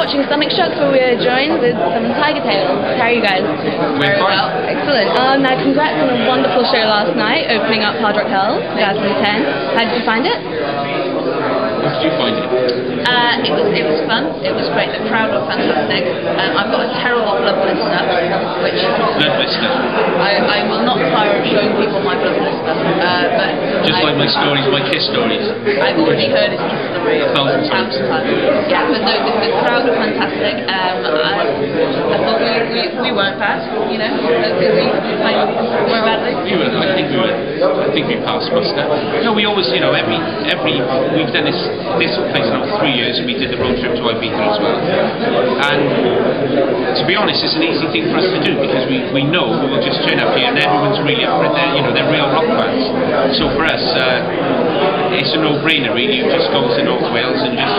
watching Stomach Shocks, where we're joined with some Tigertailz. How are you guys? We're fine. Excellent. Now, congrats on a wonderful show last night, opening up Hard Rock Hell 2010. How did you find it? How did you find it? It was fun. It was great. The crowd were fantastic. I've got a terrible blood blister, which Blood blister. I will not tire of showing people my blood blister. But just like my stories, my kiss stories. I've already heard his kiss story a thousand times. Yeah, but no, the crowd were fantastic. I thought we weren't bad. You know, we played more badly. I think we passed muster. No, we always, you know, every we've done this place now 3 years, and we did the road trip to Ibiza as well. And to be honest, it's an easy thing for us to do because we know we will just turn up here and everyone's really up for it. They're real rock bands. So for us, it's a no-brainer really. You just go to North Wales and just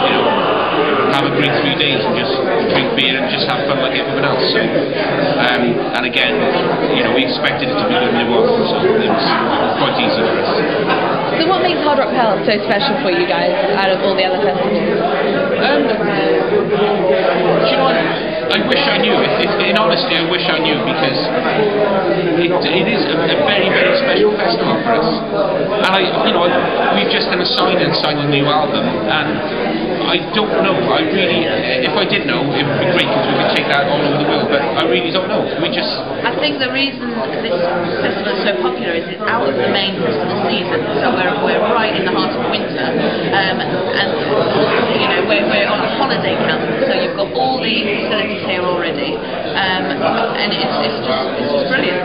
have a great 3 days and just drink beer and just have fun like everyone else. So, and again, we expected it to be good and it was, so it was quite easy for us. So what makes Hard Rock Hell so special for you guys out of all the other festivals? Do you know what? I wish I knew. In honesty, I wish I knew because it is a very, very special festival for us. And we've just done a sign a new album, and I don't know. If I did know, it would be great because we could take that all over the world. But I really don't know. I think the reason this festival is so popular is it's out of the main festival season, so we're right in the heart of winter, and we're on a holiday camp, so you've got all the facilities here already, and it's just brilliant.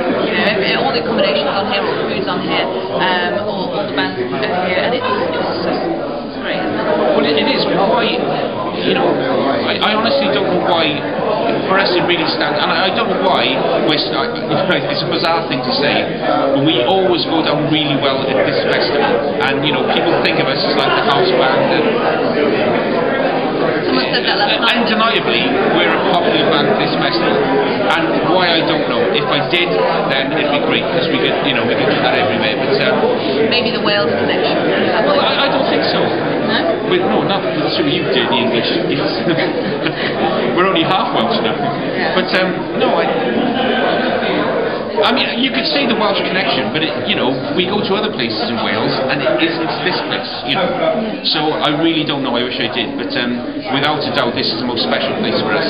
All the accommodations on here, all the food's on here, all the bands are here, and it's great. Well, it is. Why? I honestly don't know why. For us, it really stands, and I don't know why. It's a bizarre thing to say, but we always go down really well at this festival, and people think of us as like the house band. Someone said that last night. Undeniably, we're a popular band at this festival, and why I don't know. If I did, then it'd be great because we could do that everywhere. But maybe the Wales connection. Well, I don't think so. No, not so you did the English. We're only half Welsh now. Yeah. But no, I mean, you could say the Welsh connection, but we go to other places in Wales, and it's this place, So I really don't know. I wish I did, but without a doubt, this is the most special place for us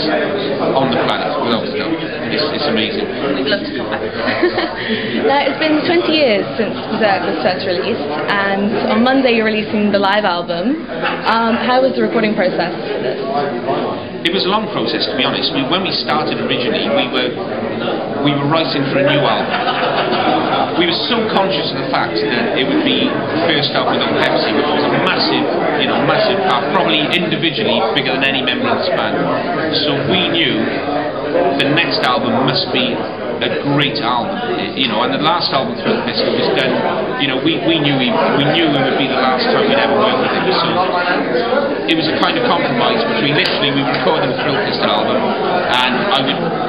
on the planet. Without a doubt, it's amazing. We'd love to come back. Now, it's been 20 years since Bezerk was first released, and on Monday you're releasing the live album. How was the recording process for this? It was a long process, to be honest. When we started originally, we were writing for a new album. We were so conscious of the fact that it would be the first album without Pepsi, which was a massive part, probably individually bigger than any member of this band. So we knew the next album must be a great album, and the last album Thrill Pistol was done. We knew it would be the last time we'd ever work with him. So it was a kind of compromise between we were recording the Thrill Pistol album, and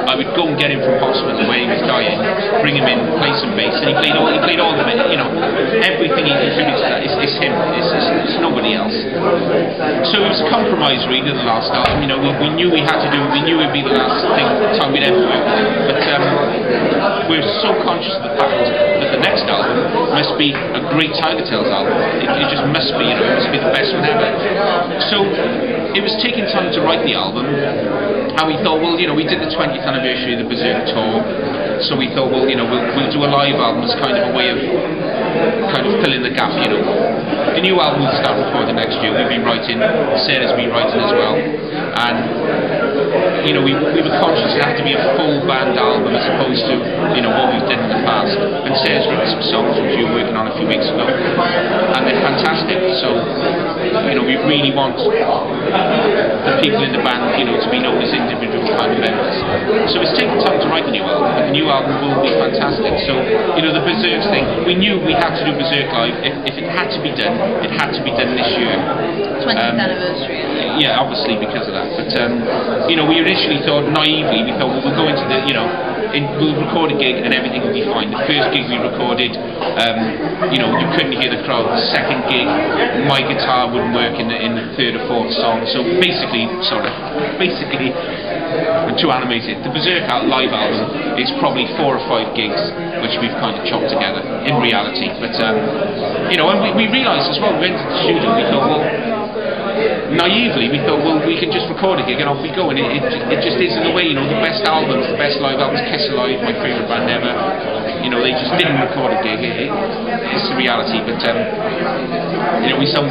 I would go and get him from hospital where he was dying, bring him in, play some bass, and he played all the everything he contributes to that is him. It's nobody else. So it was a compromise really. The last album, we knew we had to do it. We knew it'd be the last time we'd ever work with him, but we're so conscious of the fact that the next album must be a great Tigertailz album. It just must be, it must be the best one ever. So it was taking time to write the album, and we thought, well, we did the 20th anniversary of the Bezerk tour, so we thought, well, we'll do a live album as kind of a way of filling the gap. The new album will start recording next year. We've been writing, Sarah's been writing as well, and we were conscious it had to be a full band album as opposed to what we've done in the past. And Sarah's written some songs which we were working on a few weeks ago, and they're fantastic. So we really want the people in the band to be known as individual kind of members. So it's taken time to write the new album, but the new album will be fantastic. So the Bezerk thing, we knew we had to do Bezerk live. If it had to be done, it had to be done this year. 20th anniversary. Yeah, obviously because of that. But we initially thought naively, we thought, well, we'll go into the we'll record a gig and everything will be fine. The first gig we recorded, you know, you couldn't hear the crowd. The second gig, my guitar wouldn't work in the third or fourth song. So basically, I'm too animated. The Bezerk live album is probably 4 or 5 gigs which we've kind of chopped together in reality. But you know, and we realised as well, we went to the studio, we thought, well, naively we thought, well, we can just record a gig and off we go, and it just isn't the way. You know, the best albums, the best live albums, Kiss Alive, my favourite band ever, you know, they just didn't record a gig. It's the reality. But you know, we sound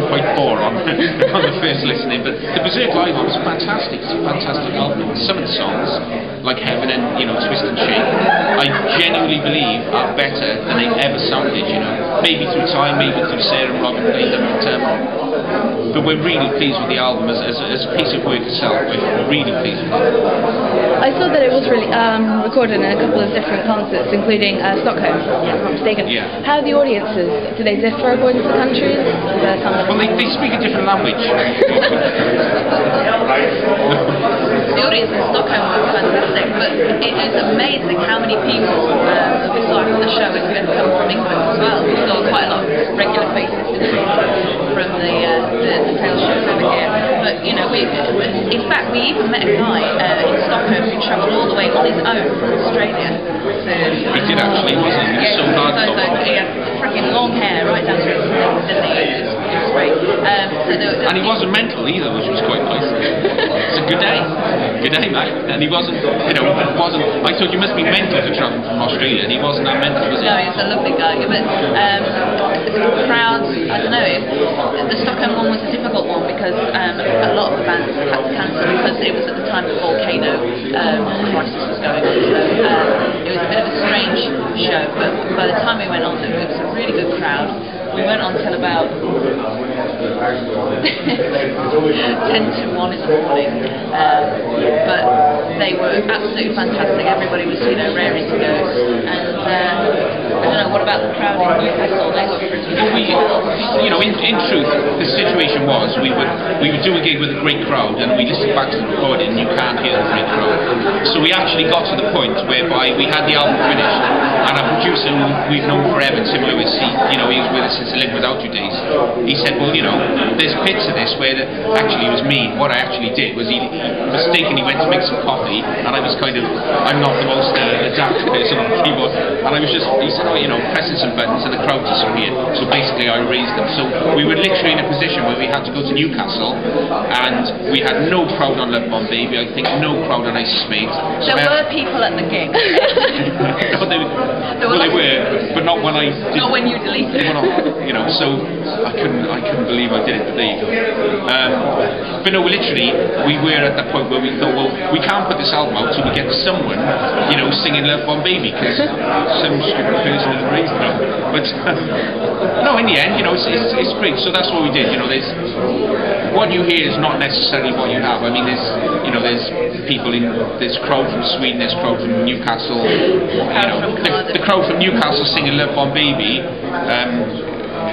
quite poor on on the first listening, but the Bezerk live album is fantastic. It's a fantastic album. Some of the songs, like Heaven and, you know, Twist and Shake, I genuinely believe are better than they've ever sounded. You know, maybe through time, maybe through Sarah and Robin played them, but we're really pleased with the album as a piece of work itself. We're really pleased with it. I saw that it was really recorded in a couple of different concerts, including Stockholm, if I'm not mistaken. Yeah. How are the audiences? Do they differ according to the countries? Well, they speak a different language. The audience in Stockholm was fantastic, but it is amazing how many people we saw after the show have come from England as well. We saw quite a lot of regular faces from the Tailz shows over here. But you know, in fact, we even met a guy in Stockholm who travelled all the way on his own from Australia. He did actually, wasn't he? Yeah, so hard. he had freaking long hair right down to his knees, didn't he? It was great. And he wasn't mental either, which was quite nice. It's a good day, mate. And he wasn't, you know, I thought you must be mental to travel from Australia, and he wasn't that mental, was he? No, he was a lovely guy. But the crowds, I don't know, the Stockholm one was a difficult one because a lot of the bands had to cancel because it was at the time the volcano crisis was going on. So it was a bit of a strange show, but by the time we went on, it was a really good crowd. We went on till about 10 to 1 in the morning, but they were absolutely fantastic. Everybody was, you know, raring to go. And I don't know, what about the crowd in Newcastle? They were pretty you know, in truth, the situation was we would do a gig with a great crowd, and we listened back to the recording, and you can't hear the great crowd. So we actually got to the point whereby we had the album finished, and our producer, who we've known forever, Tim Lewis, he was with us since the Live Without You days. He said, well, you know, there's bits of this where actually it was me. What I actually did was he mistakenly went to make some coffee, and I was kind of, I'm not the most adept person on the keyboard, and I was just, he said, oh, you know, pressing some buttons and the crowd disappeared. So basically I raised them. So we were literally in a position where we had to go to Newcastle, and we had no crowd on Love Bomb Baby, I think no crowd on Ice Spade. So there were people at the gig. They were, but not when I did. Not when you deleted it. You know, so I couldn't believe I did it, but there you go. But no, literally, we were at that point where we thought, well, we can't put this album out till we get someone, you know, singing Love Bomb Baby, because some stupid person in the radio. But no, in the end, you know, it's great. So that's what we did. You know, there's what you hear is not necessarily what you have. I mean, there's people there's crowd from Sweden, there's crowd from Newcastle. You know, the crowd from Newcastle singing Love Bomb Baby.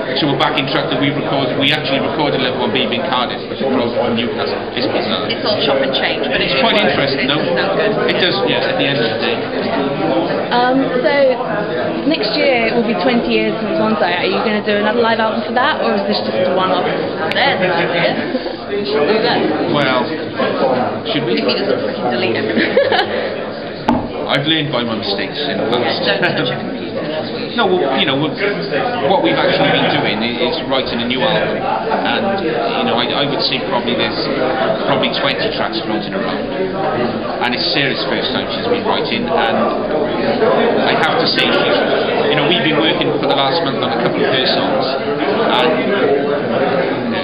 To a backing track that we recorded. We actually recorded Love Bomb Baby in Cardiff, but the crowd from Newcastle. It's bizarre. It's all chop and change, but it's quite interesting, though. It does, yeah, at the end of the day. So next year it will be 20 years since One Side. Are you going to do another live album for that, or is this just a one-off? There's an idea. We should do that. Well, should we? If he doesn't freaking delete everything. I've learned by my mistakes in the past. Don't touch your computer. No, well, you know, what we've actually been doing is writing a new album, and you know, I would say there's probably 20 tracks floating around, and it's Sarah's first time she's been writing, and I have to say, you know, we've been working for the last month on a couple of her songs, and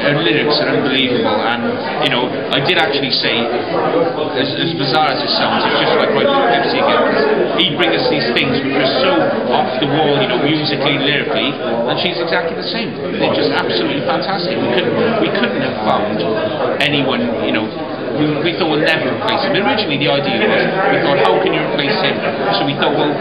her lyrics are unbelievable, and you know, I did actually say, as bizarre as it sounds, it's just like writing with Pepsi again, because he'd bring us these things which are so off the wall, you know, musically, lyrically, and she's exactly the same. They're just absolutely fantastic. We couldn't have found anyone, you know, we thought we'll never replace him. Originally the idea was, we thought, how can you replace him? So we thought, well,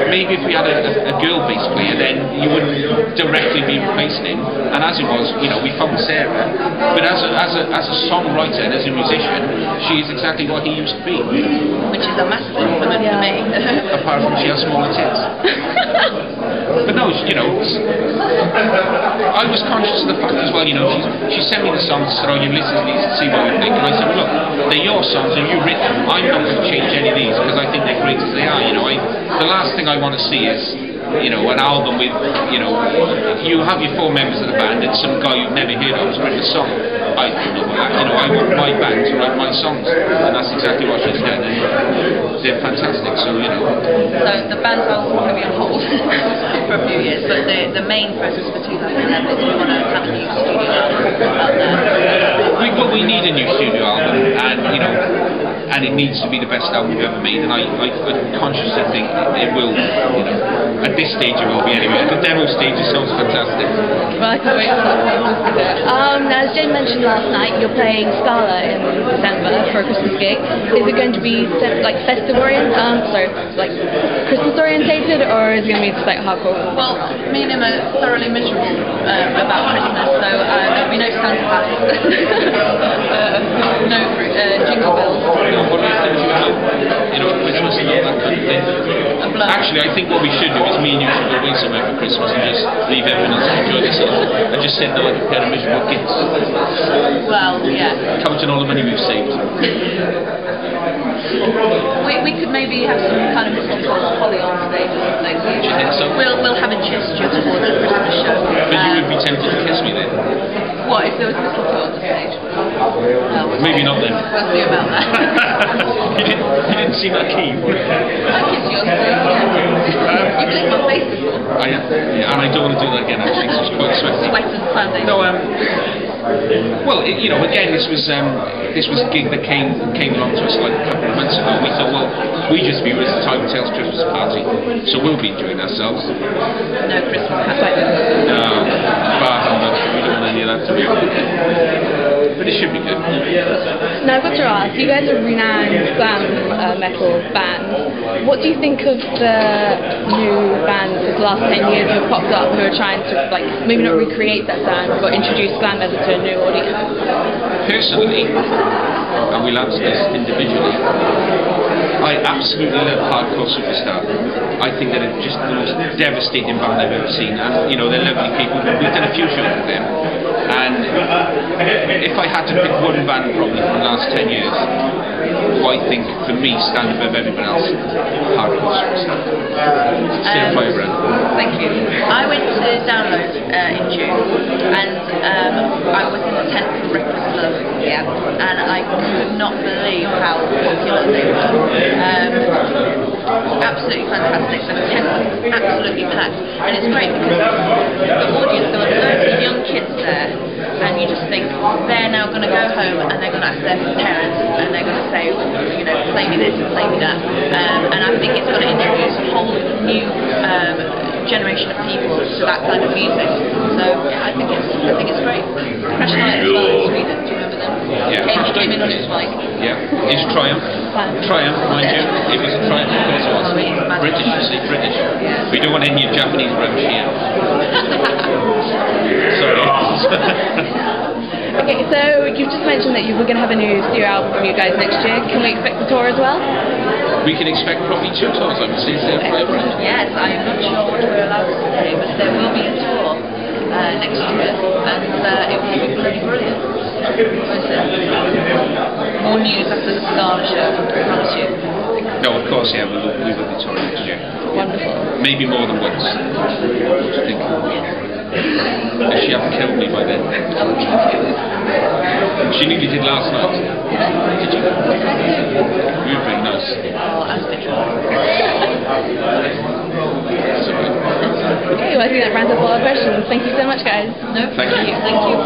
maybe if we had a girl bass player, then you wouldn't directly be replacing him. And as it was, you know, we found Sarah, but as a songwriter and as a musician, she is exactly what he used to be. Which is a massive compliment for me. Apart from she has smaller tits. But no, you know, I was conscious of the fact as well, you know, she sent me the songs and said, oh, you listen to these and see what you think. And I said, well, look, they're your songs and you written them. I'm not going to change any of these because I think they're great as they are. You know, the last thing I want to see is, you know, an album with, you know, you have your 4 members of the band and some guy you've never heard of has written a song. I don't know that. You know, I want my band to write my songs, and that's exactly what she's done. And they're fantastic. So, you know. So the band's album will be on hold for a few years, but the main focus for 2011 is we want to have a new studio album out there. We need a new studio album, and you know, and it needs to be the best album we've ever made. And I consciously think it will. You know, at this stage it will be anyway. At the demo stage it sounds fantastic. Well, I can't wait for that. Now, as Jane mentioned last night, you're playing Scala in December for a Christmas gig. Is it going to be like festive oriented, like Christmas orientated, or is it going to be just like hardcore? Well, me and him are thoroughly miserable about Christmas, so there'll be no Santa Claus, no jingle bells. No, what are things you have? You know, Christmas and all that kind of thing. Actually, I think what we should do is me and you should go away somewhere for Christmas and just leave everyone else to enjoy this year. And just sit there like a pair of miserable kids. Well, yeah. Counting all the money we've saved. We could maybe have some kind of mistletoe or holly on stage or something. Do you think so? We'll have a gesture towards the Christmas show. But you would be tempted to kiss me then? What, if there was mistletoe on the stage? No, maybe not then. We'll see about that. you didn't seem that keen. I kissed you on stage, yeah. You've licked my face before. Yeah, and I don't want to do that again actually, because it's quite sweaty. Sweat and foundation. No, well, you know, again, this was a gig that came along to us like a couple of months ago. We thought, well, we just viewed it as a Tigertailz Christmas party, so we'll be enjoying ourselves. No Christmas party. No, but we don't want any of that to be. But it should be good. Now I've got to ask, you guys are a renowned glam metal band. What do you think of the new bands of the last 10 years who have popped up who are trying to, like, maybe not recreate that sound, but introduce glam metal to a new audience? Personally, and we'll answer this individually, I absolutely love Hardcore Superstar. I think that it's just the most devastating band I've ever seen, and you know, they're lovely people. We've done a few shows with them, and if I had to pick one band probably from the last 10 years who I think for me stand above everyone else, Hardcore Superstar. Still Firebrand. Thank you. I went to Download in June, and I was in the tent for Reckless Love, and I could not believe how popular they were. Absolutely fantastic. The tent was absolutely packed, and it's great because the audience, there were loads of young kids there, and you just think they're now going to go home and they're going to ask their parents and they're going to say, you know, play me this and play me that, and I think it's going to introduce a whole new generation of people to that kind of music. So yeah, I think it's great. Crash Night as well in Sweden. Do you remember them? Yeah. Came in on his mic. Yeah. It's Triumph. Triumph, mind you. It was a Triumph, of course it was. British, you see, British. Yeah. We don't want any Japanese rubbish here. Sorry. Okay, so you've just mentioned that you were going to have a new studio album from you guys next year. Can we expect a tour as well? We can expect probably 2 tours, I would say, Firebrand. Yes, I'm not sure what we're allowed to say, but there will be a tour next year, and it will be bloody brilliant. More news after the Scala show, I promise you. No, of course, yeah, we will be touring next year. Wonderful. Maybe more than once. What do you think? If she hasn't killed me by then. She nearly did last night. Did you? You were very nice. Oh, I was a bit drunk. Okay, well I think that rounds up all our questions. Thank you so much, guys. No, thank you. Thank you.